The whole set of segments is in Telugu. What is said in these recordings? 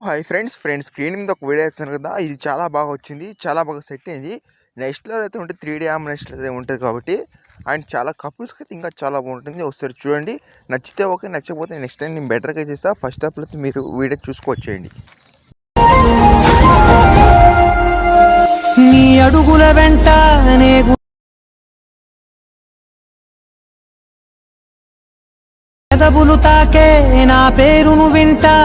హాయ్ ఫ్రెండ్స్ స్క్రీన్ మీద ఒక వీడియో ఇచ్చాను కదా, ఇది చాలా బాగా వచ్చింది, చాలా బాగా సెట్ అయింది. నెక్స్ట్ లెవెల్ అయితే ఉంటుంది, 3D నెక్స్ట్ అయితే ఉంటుంది కాబట్టి. అండ్ చాలా కపుల్స్కి అయితే ఇంకా చాలా బాగుంటుంది. ఒకసారి చూడండి, నచ్చితే ఓకే, నచ్చకపోతే నెక్స్ట్ టైం నేను బెటర్గా చేస్తాను. ఫస్ట్ ఆఫ్ అయితే మీరు వీడియో చూసుకోవచ్చేయండి. నీ అడుగుల వెంట పెదవులు తాకే నా పేరును వింటా.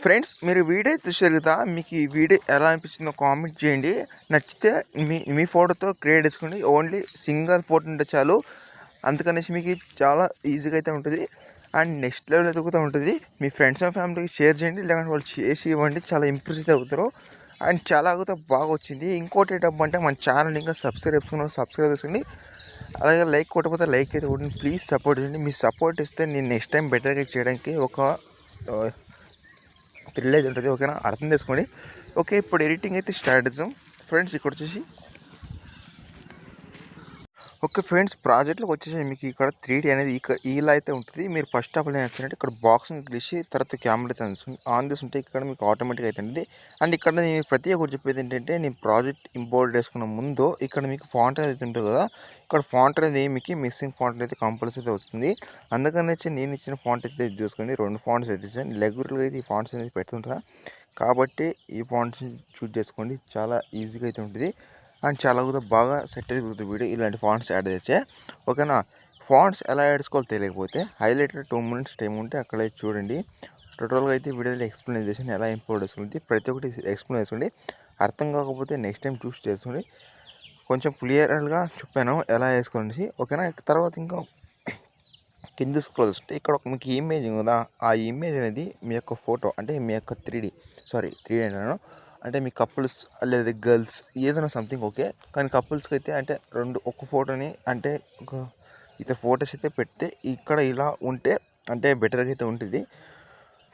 ఫ్రెండ్స్, మీరు వీడియో చూసారు కదా, మీకు ఈ వీడియో ఎలా అనిపించిందో కామెంట్ చేయండి. నచ్చితే మీ ఫోటోతో క్రియేట్ చేసుకోండి. ఓన్లీ సింగల్ ఫోటో ఉంటే చాలు. అందుకనేసి మీకు చాలా ఈజీగా అయితే ఉంటుంది. అండ్ నెక్స్ట్ లెవెల్ ఎదుగుతూ ఉంటుంది. మీ ఫ్రెండ్స్ అండ్ ఫ్యామిలీకి షేర్ చేయండి, లేకుంటే వాళ్ళు చేసి ఇవ్వండి. చాలా ఇంప్రెస్ అయితే అవుతారు. అండ్ చాలా అయితే బాగా వచ్చింది. ఇంకోటి ఏంటంటే, మన ఛానల్ ఇంకా సబ్స్క్రైబ్ చేసుకోండి. అలాగే లైక్ కొట్టకపోతే లైక్ అయితే కొట్టండి. ప్లీజ్ సపోర్ట్ చేయండి. మీ సపోర్ట్ ఇస్తే నేను నెక్స్ట్ టైం బెటర్గా చేయడానికి ఒక థ్రిల్ అయితే ఉంటుంది. ఓకేనా, అర్థం చేసుకోండి. ఓకే, ఇప్పుడు ఎడిటింగ్ అయితే స్టార్ట్ చేద్దాం. ఫ్రెండ్స్, ఇక్కడ వచ్చేసి ఓకే ఫ్రెండ్స్, ప్రాజెక్ట్లోకి వచ్చేసి మీకు ఇక్కడ 3D అనేది ఇలా అయితే ఉంటుంది. మీరు ఫస్ట్ ఆఫ్ ఆల్ ఏం చేస్తారంటే, ఇక్కడ బాక్స్ని తీసి తర్వాత కెమెరా అయితే ఆన్ చేస్తుంటే ఇక్కడ మీకు ఆటోమేటిక్గా అవుతుంది. అండ్ ఇక్కడ నేను ప్రతి ఒక్కటి చెప్పేది ఏంటంటే, నేను ప్రాజెక్ట్ ఇంపోర్ట్ చేసుకున్న ముందు ఇక్కడ మీకు ఫాంట్ అనేది ఉంటుంది కదా, ఇక్కడ ఫాంట్ అనేది మీకు మిస్సింగ్ ఫాంట్ అయితే కంపల్సరీ వస్తుంది. అందుకని నేను ఇచ్చిన ఫాంట్ అయితే చూసుకోండి. 2 ఫాంట్స్ అయితే ఇచ్చాను. రెగ్యులర్గా అయితే ఈ ఫాంట్స్ అనేది పెడుతుంటారా, కాబట్టి ఈ ఫాంట్స్ చూస్ చేసుకోండి. చాలా ఈజీగా అయితే ఉంటుంది. అండ్ చాలా కూడా బాగా సెట్ అవుతుంది వీడియో ఇలాంటి ఫాంట్స్ యాడ్ చేస్తే. ఓకేనా, ఫాంట్స్ ఎలా యాడ్ చేసుకోవాలో తెలియకపోతే హైలైటర్ 2 minutes టైం ఉంటే అక్కడ చూడండి. టోటల్గా అయితే వీడియోలో ఎక్స్ప్లెయిన్ ఎలా ఇంపోర్ట్ చేసుకుంది ప్రతి ఒక్కటి ఎక్స్ప్లెయిన్ చేసుకోండి. అర్థం కాకపోతే నెక్స్ట్ టైం చూస్ చేసుకోండి. కొంచెం క్లియర్గా చెప్పాను ఎలా వేసుకోండి. ఓకేనా, తర్వాత ఇంకా కింద స్క్రోల్ చేస్తుంటే ఇక్కడ ఒక మీకు ఇమేజ్ కదా, ఆ ఇమేజ్ అనేది మీ యొక్క ఫోటో, అంటే మీ యొక్క 3D అంటాను, అంటే మీ కపుల్స్ లేదా గర్ల్స్ ఏదైనా సంథింగ్ ఓకే. కానీ కపుల్స్కి అయితే అంటే ఒక ఫోటోని అంటే ఒక ఇతర ఫొటోస్ అయితే పెడితే ఇక్కడ ఇలా ఉంటే అంటే బెటర్గా అయితే ఉంటుంది.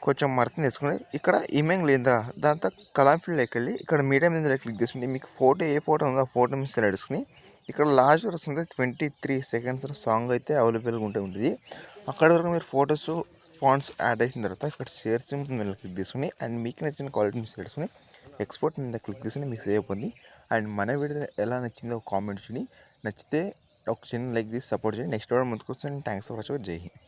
కొంచెం అర్థం చేసుకుని ఇక్కడ ఇమేజ్ లేదా దాంతో కలర్ ఫీల్డ్లోకి వెళ్ళి ఇక్కడ మీడియం మీద క్లిక్ చేసుకుంటే మీకు ఏ ఫోటో ఉందో ఆ ఫోటో మీద సెలెక్ట్ చేసుకుని ఇక్కడ లాస్ట్ వస్తుంది 23 seconds సాంగ్ అయితే అవైలబుల్గా ఉంటుంది. అక్కడ వరకు మీరు ఫొటోస్ ఫాంట్స్ యాడ్ చేసిన తర్వాత ఇక్కడ షేర్ సింపుల్ మీద క్లిక్ చేసుకుని అండ్ మీకు నచ్చిన క్వాలిటీ మీద సెలెక్ట్ చేసుకుని ఎక్స్పోర్ట్ మీద క్లిక్ చేసుకుని మీకు సేవ్ అయిపోయింది. అండ్ మన వీడియో ఎలా నచ్చిందో కామెంట్ చేయండి. నచ్చితే ఒక చిన్న లైక్ తీసి సపోర్ట్ చేయండి. నెక్స్ట్ వీడియో ముందుకు వస్తాను. Thanks for watching. జై హింద్.